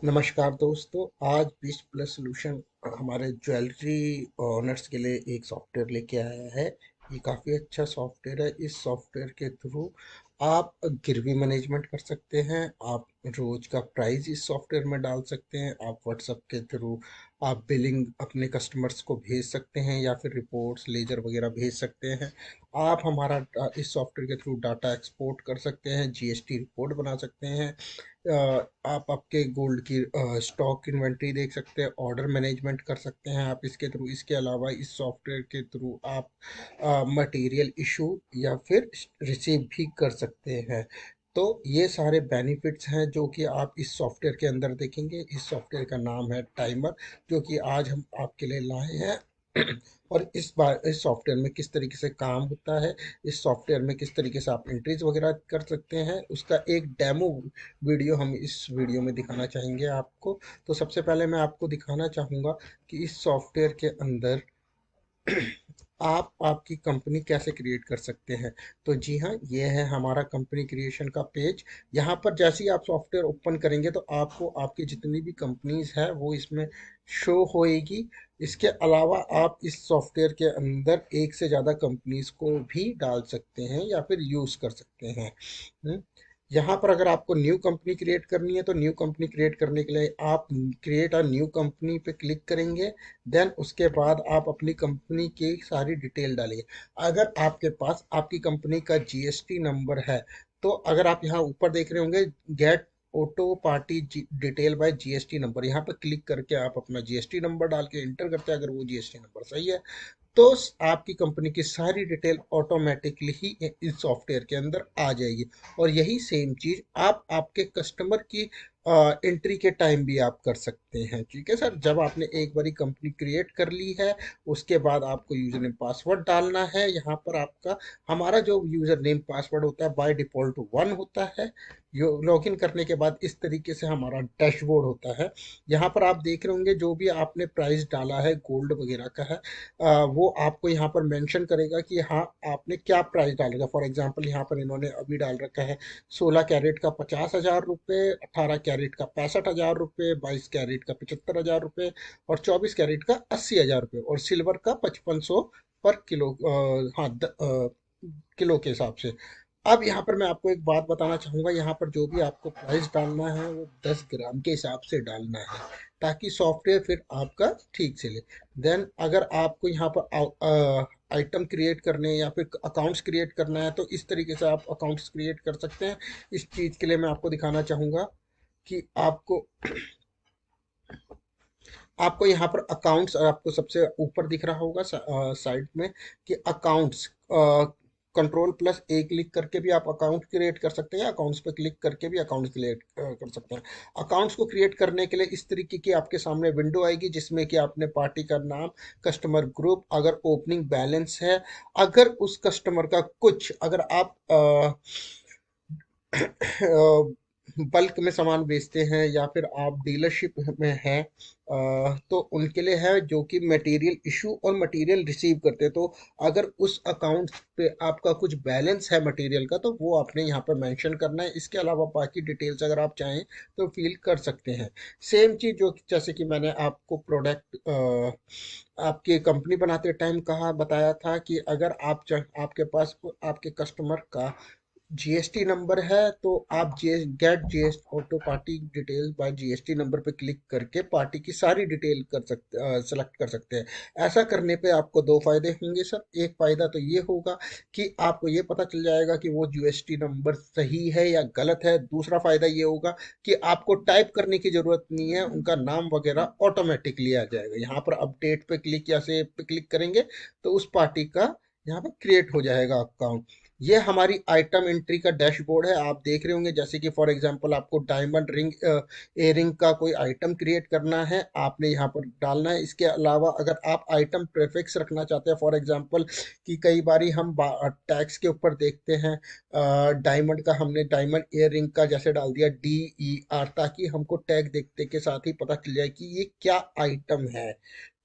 नमस्कार दोस्तों। आज बीस प्लस सोल्यूशन हमारे ज्वेलरी ओनर्स के लिए एक सॉफ्टवेयर लेके आया है। ये काफ़ी अच्छा सॉफ्टवेयर है। इस सॉफ्टवेयर के थ्रू आप गिरवी मैनेजमेंट कर सकते हैं। आप रोज का प्राइस इस सॉफ्टवेयर में डाल सकते हैं। आप व्हाट्सएप के थ्रू आप बिलिंग अपने कस्टमर्स को भेज सकते हैं या फिर रिपोर्ट्स लेजर वगैरह भेज सकते हैं। आप हमारा इस सॉफ्टवेयर के थ्रू डाटा एक्सपोर्ट कर सकते हैं, जीएसटी रिपोर्ट बना सकते हैं। आप आपके गोल्ड की स्टॉक इन्वेंट्री देख सकते हैं, ऑर्डर मैनेजमेंट कर सकते हैं आप इसके थ्रू। इसके अलावा इस सॉफ्टवेयर के थ्रू आप मटेरियल इशू या फिर रिसीव भी कर सकते हैं। तो ये सारे बेनिफिट्स हैं जो कि आप इस सॉफ्टवेयर के अंदर देखेंगे। इस सॉफ्टवेयर का नाम है टाइमर, जो कि आज हम आपके लिए लाए हैं। और इस बार इस सॉफ्टवेयर में किस तरीके से काम होता है, इस सॉफ्टवेयर में किस तरीके से आप एंट्रीज वगैरह कर सकते हैं, उसका एक डेमो वीडियो हम इस वीडियो में दिखाना चाहेंगे आपको। तो सबसे पहले मैं आपको दिखाना चाहूँगा कि इस सॉफ्टवेयर के अंदर आप आपकी कंपनी कैसे क्रिएट कर सकते हैं। तो जी हाँ, ये है हमारा कंपनी क्रिएशन का पेज। यहाँ पर जैसे ही आप सॉफ्टवेयर ओपन करेंगे तो आपको आपकी जितनी भी कंपनीज है वो इसमें शो होएगी। इसके अलावा आप इस सॉफ्टवेयर के अंदर एक से ज़्यादा कंपनीज को भी डाल सकते हैं या फिर यूज़ कर सकते हैं। हम्म, यहाँ पर अगर आपको न्यू कंपनी क्रिएट करनी है तो न्यू कंपनी क्रिएट करने के लिए आप क्रिएट अ न्यू कंपनी पे क्लिक करेंगे। देन उसके बाद आप अपनी कंपनी की सारी डिटेल डालेंगे। अगर आपके पास आपकी कंपनी का जीएसटी नंबर है तो अगर आप यहाँ ऊपर देख रहे होंगे get auto party detail by GST number, यहाँ पर क्लिक करके आप अपना जीएसटी नंबर डाल के इंटर करते हैं। अगर वो जीएसटी नंबर सही है तो आपकी कंपनी की सारी डिटेल ऑटोमेटिकली ही इस सॉफ्टवेयर के अंदर आ जाएगी। और यही सेम चीज आप आपके कस्टमर की एंट्री के टाइम भी आप कर सकते हैं। ठीक है सर, जब आपने एक बारी कंपनी क्रिएट कर ली है उसके बाद आपको यूजर नेम पासवर्ड डालना है। यहाँ पर आपका हमारा जो यूजर नेम पासवर्ड होता है बाय डिफॉल्ट 1 होता है। लॉगिन करने के बाद इस तरीके से हमारा डैशबोर्ड होता है। यहाँ पर आप देख रहे होंगे जो भी आपने प्राइस डाला है गोल्ड वगैरह का है, वो आपको यहाँ पर मेंशन करेगा कि हाँ आपने क्या प्राइस डालेगा। फॉर एग्जांपल यहाँ पर इन्होंने अभी डाल रखा है 16 कैरेट का 50,000 रुपये, 18 कैरेट का 65,000 रुपये, 22 कैरेट का 75,000 रुपये और 24 कैरेट का 80,000 रुपये और सिल्वर का 5500 पर किलो, हाँ किलो के हिसाब से। अब यहाँ पर मैं आपको एक बात बताना चाहूँगा, यहाँ पर जो भी आपको प्राइस डालना है वो 10 ग्राम के हिसाब से डालना है ताकि सॉफ्टवेयर फिर आपका ठीक चले। देन अगर आपको यहाँ पर आइटम क्रिएट करने या फिर अकाउंट्स क्रिएट करना है तो इस तरीके से आप अकाउंट्स क्रिएट कर सकते हैं। इस चीज़ के लिए मैं आपको दिखाना चाहूँगा कि आपको आपको यहाँ पर अकाउंट्स, आपको सबसे ऊपर दिख रहा होगा साइड में कि अकाउंट्स, कंट्रोल प्लस ए क्लिक करके भी आप अकाउंट क्रिएट कर सकते हैं, अकाउंट्स पे क्लिक करके भी अकाउंट क्रिएट कर सकते हैं। अकाउंट्स को क्रिएट करने के लिए इस तरीके की आपके सामने विंडो आएगी जिसमें कि आपने पार्टी का नाम, कस्टमर ग्रुप, अगर ओपनिंग बैलेंस है, अगर उस कस्टमर का कुछ, अगर आप बल्क में सामान बेचते हैं या फिर आप डीलरशिप में हैं, तो उनके लिए है जो कि मटेरियल इशू और मटेरियल रिसीव करते हैं। तो अगर उस अकाउंट पे आपका कुछ बैलेंस है मटेरियल का तो वो आपने यहाँ पर मेंशन करना है। इसके अलावा बाकी डिटेल्स अगर आप चाहें तो फिल कर सकते हैं। सेम चीज़ जो जैसे कि मैंने आपको प्रोडक्ट आपकी कंपनी बनाते टाइम कहा बताया था कि अगर आपके पास आपके कस्टमर का जीएसटी नंबर है तो आप get GST auto party detail by GST number पे क्लिक करके पार्टी की सारी डिटेल कर सकते सेलेक्ट कर सकते हैं। ऐसा करने पे आपको दो फायदे होंगे सर। एक फायदा तो ये होगा कि आपको ये पता चल जाएगा कि वो जीएसटी नंबर सही है या गलत है। दूसरा फायदा ये होगा कि आपको टाइप करने की जरूरत नहीं है, उनका नाम वगैरह ऑटोमेटिकली आ जाएगा। यहाँ पर अपडेट पे क्लिक या सेव पे क्लिक करेंगे तो उस पार्टी का यहाँ पर क्रिएट हो जाएगा अकाउंट। ये हमारी आइटम एंट्री का डैशबोर्ड है। आप देख रहे होंगे जैसे कि फॉर एग्जांपल आपको डायमंड रिंग एयरिंग का कोई आइटम क्रिएट करना है, आपने यहाँ पर डालना है। इसके अलावा अगर आप आइटम प्रेफिक्स रखना चाहते हैं, फॉर एग्जांपल कि कई बारी हम टैग्स के ऊपर देखते हैं डायमंड का, हमने डायमंड एयरिंग का जैसे डाल दिया DER, ताकि हमको टैग देखते के साथ ही पता चल जाए कि ये क्या आइटम है।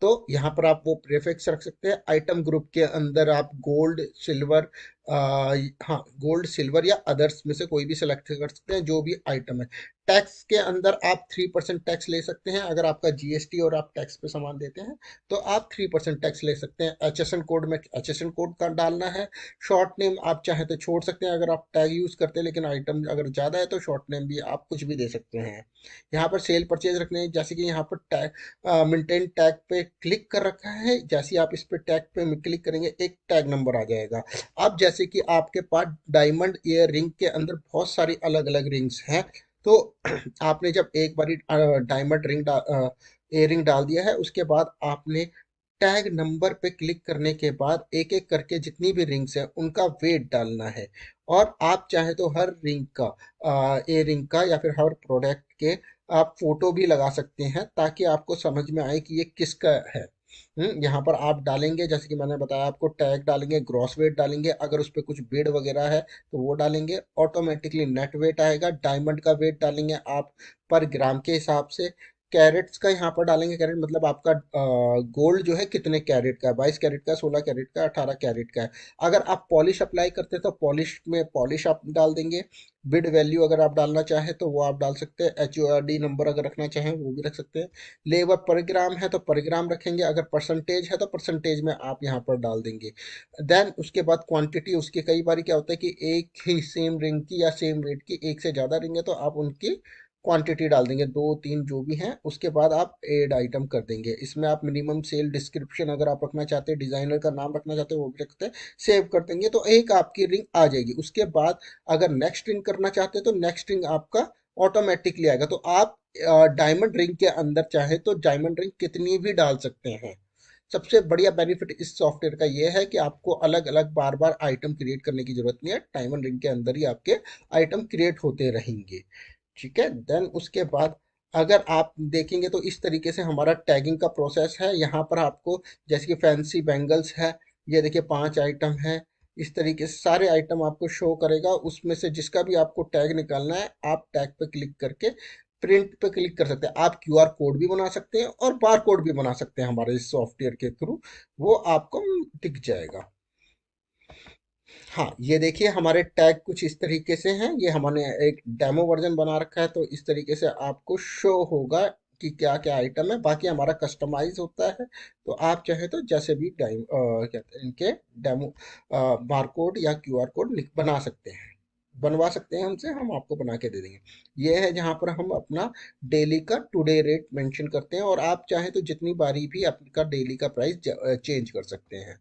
तो यहाँ पर आप वो प्रेफिक्स रख सकते हैं। आइटम ग्रुप के अंदर आप गोल्ड, सिल्वर, हाँ गोल्ड, सिल्वर या अदर्स में से कोई भी सिलेक्ट कर सकते हैं जो भी आइटम है। टैक्स के अंदर आप 3% टैक्स ले सकते हैं। अगर आपका जीएसटी और आप टैक्स पे सामान देते हैं तो आप 3% टैक्स ले सकते हैं। एचएसएन कोड में एचएसएन कोड का डालना है। शॉर्ट नेम आप चाहे तो छोड़ सकते हैं अगर आप टैग यूज करते हैं, लेकिन आइटम अगर ज़्यादा है तो शॉर्ट नेम भी आप कुछ भी दे सकते हैं। यहाँ पर सेल परचेज रखने हैं, जैसे कि यहाँ पर टैग मेंटेन टैग पे क्लिक कर रखा है। जैसे ही आप इस पे टैग पे क्लिक करेंगे एक टैग नंबर आ जाएगा। अब जैसे कि आपके पास डायमंड ईयर रिंग के अंदर बहुत सारी अलग अलग रिंग्स हैं, तो आपने जब एक बारी डायमंड इयररिंग डाल दिया है, उसके बाद आपने टैग नंबर पे क्लिक करने के बाद एक एक करके जितनी भी रिंग्स हैं उनका वेट डालना है। और आप चाहे तो हर रिंग का इयररिंग का या फिर हर प्रोडक्ट के आप फोटो भी लगा सकते हैं, ताकि आपको समझ में आए कि ये किसका है। यहाँ पर आप डालेंगे, जैसे कि मैंने बताया आपको, टैग डालेंगे, ग्रॉस वेट डालेंगे, अगर उस पर कुछ बिड वगैरह है तो वो डालेंगे, ऑटोमेटिकली नेट वेट आएगा। डायमंड का वेट डालेंगे आप पर ग्राम के हिसाब से। कैरेट्स का यहाँ पर डालेंगे, कैरेट मतलब आपका गोल्ड जो है कितने कैरेट का है, 22 कैरेट का, 16 कैरेट का, 18 कैरेट का है। अगर आप पॉलिश अप्लाई करते हैं तो पॉलिश में पॉलिश आप डाल देंगे। बिड वैल्यू अगर आप डालना चाहें तो वो आप डाल सकते हैं। H O R D number अगर रखना चाहें वो भी रख सकते हैं। लेबर पर ग्राम है तो पर ग्राम रखेंगे, अगर परसेंटेज है तो परसेंटेज में आप यहाँ पर डाल देंगे। देन उसके बाद क्वांटिटी, उसके कई बार क्या होता है कि एक ही सेम रिंग की या सेम वेट की एक से ज़्यादा रिंग है तो आप उनकी क्वांटिटी डाल देंगे, दो तीन जो भी हैं। उसके बाद आप ऐड आइटम कर देंगे। इसमें आप मिनिमम सेल डिस्क्रिप्शन अगर आप रखना चाहते हैं, डिज़ाइनर का नाम रखना चाहते हैं वो भी रखते हैं, सेव कर देंगे तो एक आपकी रिंग आ जाएगी। उसके बाद अगर नेक्स्ट रिंग करना चाहते हैं तो नेक्स्ट रिंग आपका ऑटोमेटिकली आएगा। तो आप डायमंड रिंग के अंदर चाहे तो डायमंड रिंग कितनी भी डाल सकते हैं। सबसे बढ़िया बेनिफिट इस सॉफ्टवेयर का यह है कि आपको अलग अलग बार बार आइटम क्रिएट करने की जरूरत नहीं है, डायमंड रिंग के अंदर ही आपके आइटम क्रिएट होते रहेंगे। ठीक है। देन उसके बाद अगर आप देखेंगे तो इस तरीके से हमारा टैगिंग का प्रोसेस है। यहाँ पर आपको जैसे कि फैंसी बैंगल्स है, ये देखिए 5 आइटम है। इस तरीके से सारे आइटम आपको शो करेगा, उसमें से जिसका भी आपको टैग निकालना है आप टैग पे क्लिक करके प्रिंट पे क्लिक कर सकते हैं। आप क्यूआर कोड भी बना सकते हैं और बार कोड भी बना सकते हैं हमारे इस सॉफ्टवेयर के थ्रू, वो आपको दिख जाएगा। हाँ, ये देखिए हमारे टैग कुछ इस तरीके से हैं। ये हमने एक डेमो वर्जन बना रखा है, तो इस तरीके से आपको शो होगा कि क्या क्या आइटम है। बाकी हमारा कस्टमाइज होता है, तो आप चाहे तो जैसे भी कहते हैं इनके डेमो बारकोड या क्यूआर कोड बना सकते हैं, बनवा सकते हैं हमसे, हम आपको बना के दे देंगे। ये है जहाँ पर हम अपना डेली का टुडे रेट मेंशन करते हैं, और आप चाहे तो जितनी बारी भी आपका डेली का प्राइस चेंज कर सकते हैं।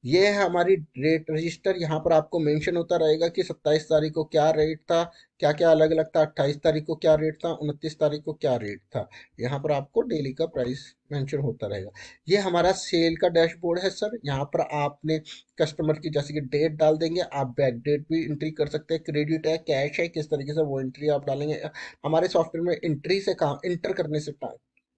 ये है हमारी रेट रजिस्टर। यहाँ पर आपको मेंशन होता रहेगा कि 27 तारीख को क्या रेट था, क्या क्या अलग अलग था, 28 तारीख को क्या रेट था, 29 तारीख को क्या रेट था। यहाँ पर आपको डेली का प्राइस मेंशन होता रहेगा। ये हमारा सेल का डैशबोर्ड है सर। यहाँ पर आपने कस्टमर की जैसे कि डेट डाल देंगे, आप बैक डेट भी एंट्री कर सकते हैं, क्रेडिट है, कैश है, किस तरीके से वो एंट्री आप डालेंगे। हमारे सॉफ्टवेयर में एंट्री से काम, इंटर करने से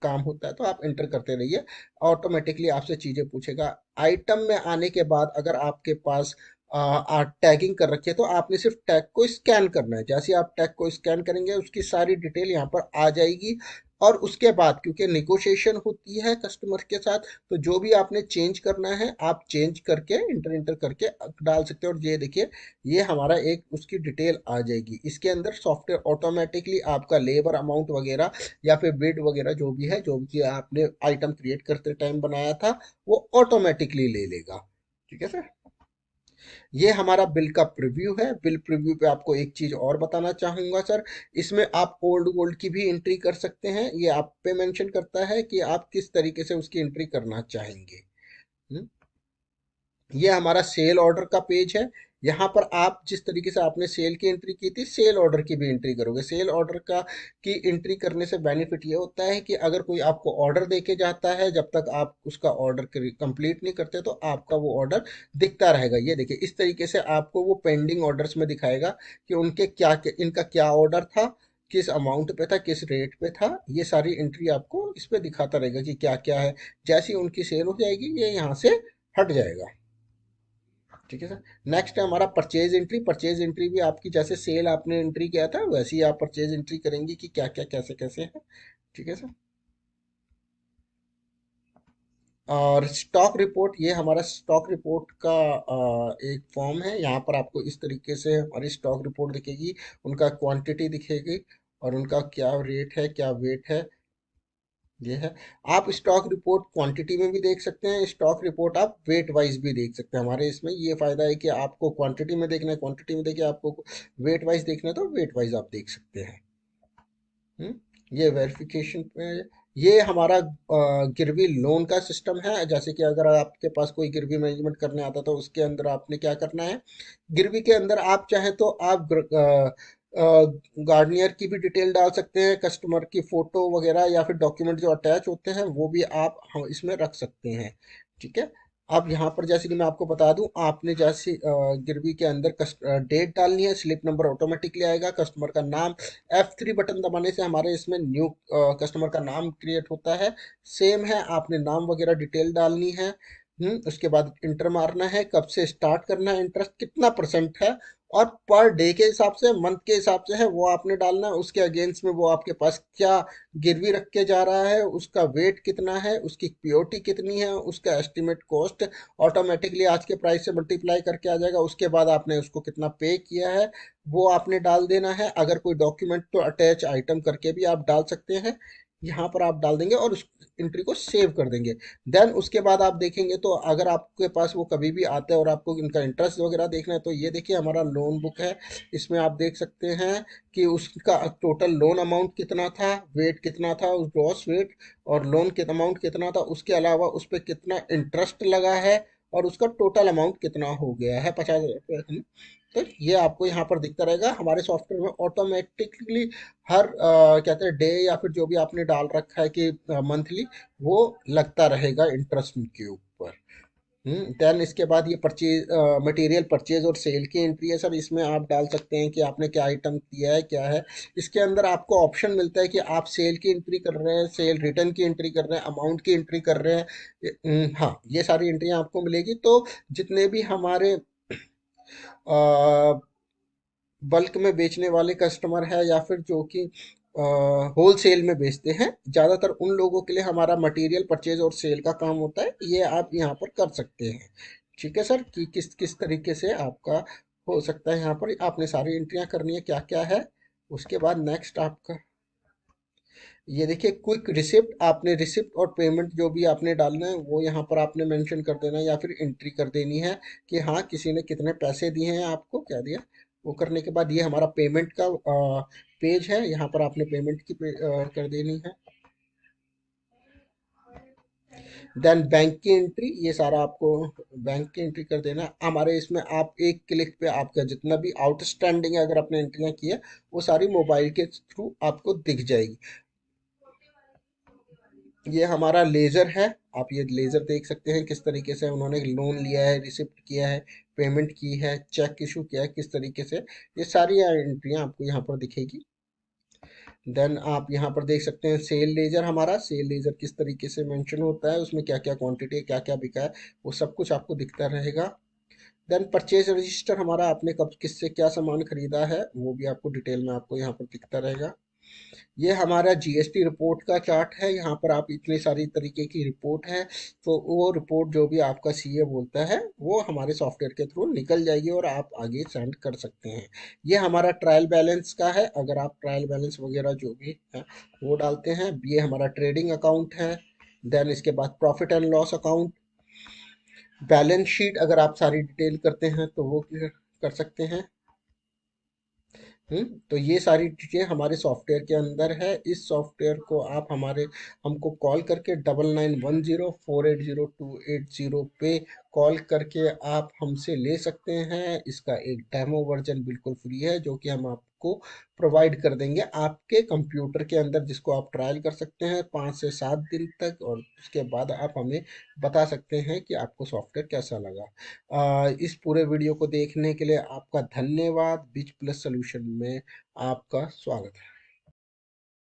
काम होता है, तो आप एंटर करते रहिए, ऑटोमेटिकली आपसे चीज़ें पूछेगा। आइटम में आने के बाद अगर आपके पास टैगिंग कर रखी है तो आपने सिर्फ टैग को स्कैन करना है। जैसे आप टैग को स्कैन करेंगे उसकी सारी डिटेल यहाँ पर आ जाएगी। और उसके बाद क्योंकि निगोशिएशन होती है कस्टमर के साथ, तो जो भी आपने चेंज करना है आप चेंज करके इंटर इंटर करके डाल सकते हो। और ये देखिए, ये हमारा एक उसकी डिटेल आ जाएगी। इसके अंदर सॉफ्टवेयर ऑटोमेटिकली आपका लेबर अमाउंट वगैरह या फिर बिड वगैरह जो भी है, जो भी आपने आइटम क्रिएट करते टाइम बनाया था, वो ऑटोमेटिकली ले लेगा। ठीक है सर। ये हमारा बिल का प्रीव्यू है। बिल प्रीव्यू पे आपको एक चीज और बताना चाहूंगा सर, इसमें आप ओल्ड गोल्ड की भी एंट्री कर सकते हैं। ये आप पे मेंशन करता है कि आप किस तरीके से उसकी एंट्री करना चाहेंगे। हम्म। ये हमारा सेल ऑर्डर का पेज है। यहाँ पर आप जिस तरीके से आपने सेल की एंट्री की थी, सेल ऑर्डर की भी एंट्री करोगे। सेल ऑर्डर का की एंट्री करने से बेनिफिट ये होता है कि अगर कोई आपको ऑर्डर देके जाता है, जब तक आप उसका ऑर्डर कंप्लीट नहीं करते तो आपका वो ऑर्डर दिखता रहेगा। ये देखिए इस तरीके से आपको वो पेंडिंग ऑर्डर्स में दिखाएगा कि उनके क्या इनका क्या ऑर्डर था, किस अमाउंट पे था, किस रेट पे था। ये सारी एंट्री आपको इस पे दिखाता रहेगा कि क्या क्या है। जैसी उनकी सेल हो जाएगी ये यहाँ से हट जाएगा। ठीक है सर। नेक्स्ट है हमारा परचेज एंट्री। परचेज एंट्री भी आपकी जैसे सेल आपने एंट्री किया था वैसे ही आप परचेज एंट्री करेंगे कि क्या क्या कैसे कैसे है। ठीक है सर। और स्टॉक रिपोर्ट, ये हमारा स्टॉक रिपोर्ट का एक फॉर्म है। यहाँ पर आपको इस तरीके से हमारी स्टॉक रिपोर्ट दिखेगी, उनका क्वांटिटी दिखेगी, और उनका क्या रेट है, क्या वेट है, ये है। आप स्टॉक रिपोर्ट क्वांटिटी में भी देख सकते हैं, स्टॉक रिपोर्ट आप वेट वाइज भी देख सकते हैं। हमारे इसमें ये फायदा है कि आपको क्वांटिटी में देखना है क्वांटिटी में देखिए, आपको वेट वाइज देखना है तो वेट वाइज आप देख सकते हैं। ये वेरिफिकेशन पे, ये हमारा गिरवी लोन का सिस्टम है। जैसे कि अगर आपके पास कोई गिरवी मैनेजमेंट करने आता तो उसके अंदर आपने क्या करना है, गिरवी के अंदर आप चाहें तो आप गार्डनियर की भी डिटेल डाल सकते हैं, कस्टमर की फोटो वगैरह या फिर डॉक्यूमेंट जो अटैच होते हैं वो भी आप इसमें रख सकते हैं। ठीक है। अब यहाँ पर जैसे कि मैं आपको बता दूं, आपने जैसे गिरवी के अंदर डेट डालनी है, स्लिप नंबर ऑटोमेटिकली आएगा, कस्टमर का नाम, F3 बटन दबाने से हमारे इसमें न्यू कस्टमर का नाम क्रिएट होता है। सेम है, आपने नाम वगैरह डिटेल डालनी है। उसके बाद इंटर मारना है, कब से स्टार्ट करना है, इंटरेस्ट कितना परसेंट है, और पर डे के हिसाब से, मंथ के हिसाब से है वो आपने डालना है। उसके अगेंस्ट में वो आपके पास क्या गिरवी रख के जा रहा है, उसका वेट कितना है, उसकी पीओटी कितनी है, उसका एस्टिमेट कॉस्ट ऑटोमेटिकली आज के प्राइस से मल्टीप्लाई करके आ जाएगा। उसके बाद आपने उसको कितना पे किया है वो आपने डाल देना है। अगर कोई डॉक्यूमेंट तो अटैच आइटम करके भी आप डाल सकते हैं, यहाँ पर आप डाल देंगे और उस एंट्री को सेव कर देंगे। देन उसके बाद आप देखेंगे तो अगर आपके पास वो कभी भी आता है और आपको इनका इंटरेस्ट वगैरह देखना है तो ये देखिए हमारा लोन बुक है। इसमें आप देख सकते हैं कि उसका टोटल लोन अमाउंट कितना था, वेट कितना था, उस ग्रॉस वेट, और लोन के अमाउंट कितना था, उसके अलावा उस पर कितना इंटरेस्ट लगा है, और उसका टोटल अमाउंट कितना हो गया है, 50,000। तो ये आपको यहाँ पर दिखता रहेगा। हमारे सॉफ्टवेयर में ऑटोमेटिकली हर कहते हैं डे या फिर जो भी आपने डाल रखा है कि मंथली, वो लगता रहेगा इंटरेस्ट के ऊपर। देन इसके बाद ये परचेज, मटेरियल परचेज और सेल की एंट्री है सर। इसमें आप डाल सकते हैं कि आपने क्या आइटम किया है, क्या है। इसके अंदर आपको ऑप्शन मिलता है कि आप सेल की एंट्री कर रहे हैं, सेल रिटर्न की एंट्री कर रहे हैं, अमाउंट की एंट्री कर रहे हैं। हाँ, ये सारी एंट्रियां आपको मिलेगी। तो जितने भी हमारे बल्क में बेचने वाले कस्टमर है या फिर जो कि होल सेल में बेचते हैं, ज़्यादातर उन लोगों के लिए हमारा मटेरियल परचेज और सेल का काम होता है। ये आप यहाँ पर कर सकते हैं। ठीक है सर, कि किस किस तरीके से आपका हो सकता है। यहाँ पर आपने सारी एंट्रियाँ करनी है क्या क्या है। उसके बाद नेक्स्ट आपका ये देखिए क्विक रिसिप्ट, आपने रिसिप्ट और पेमेंट जो भी आपने डालना है वो यहाँ पर आपने मेंशन कर देना है या फिर एंट्री कर देनी है कि हाँ किसी ने कितने पैसे दिए हैं, आपको क्या दिया। वो करने के बाद ये हमारा पेमेंट का पेज है, यहाँ पर आपने पेमेंट की कर देनी है। देन बैंक की एंट्री, ये सारा आपको बैंक की एंट्री कर देना है। हमारे इसमें आप एक क्लिक पे आपका जितना भी आउटस्टैंडिंग है अगर आपने एंट्रियाँ की है वो सारी मोबाइल के थ्रू आपको दिख जाएगी। ये हमारा लेज़र है, आप ये लेज़र देख सकते हैं किस तरीके से उन्होंने लोन लिया है, रिसिप्ट किया है, पेमेंट की है, चेक इशू किया है, किस तरीके से। ये सारी एंट्रियाँ आपको यहाँ पर दिखेगी। देन आप यहाँ पर देख सकते हैं सेल लेजर, हमारा सेल लेजर किस तरीके से मेंशन होता है, उसमें क्या क्या क्वांटिटी है, क्या क्या बिका है, वो सब कुछ आपको दिखता रहेगा। देन परचेज रजिस्टर, हमारा आपने कब किससे क्या सामान खरीदा है वो भी आपको डिटेल में आपको यहाँ पर दिखता रहेगा। ये हमारा जीएसटी रिपोर्ट का चार्ट है, यहाँ पर आप इतनी सारी तरीके की रिपोर्ट है। तो वो रिपोर्ट जो भी आपका सीए बोलता है वो हमारे सॉफ्टवेयर के थ्रू निकल जाएगी और आप आगे सेंड कर सकते हैं। ये हमारा ट्रायल बैलेंस का है, अगर आप ट्रायल बैलेंस वगैरह जो भी है वो डालते हैं। ये हमारा ट्रेडिंग अकाउंट है। देन इसके बाद profit and loss account, balance sheet अगर आप सारी डिटेल करते हैं तो वो कर सकते हैं। तो ये सारी चीज़ें हमारे सॉफ्टवेयर के अंदर है। इस सॉफ्टवेयर को आप हमारे हमको कॉल करके 9910480280 पे कॉल करके आप हमसे ले सकते हैं। इसका एक डेमो वर्जन बिल्कुल फ्री है जो कि हम आपको प्रोवाइड कर देंगे आपके कंप्यूटर के अंदर, जिसको आप ट्रायल कर सकते हैं 5 से 7 दिन तक, और उसके बाद आप हमें बता सकते हैं कि आपको सॉफ्टवेयर कैसा लगा। इस पूरे वीडियो को देखने के लिए आपका धन्यवाद। बिच प्लस सॉल्यूशन में आपका स्वागत है।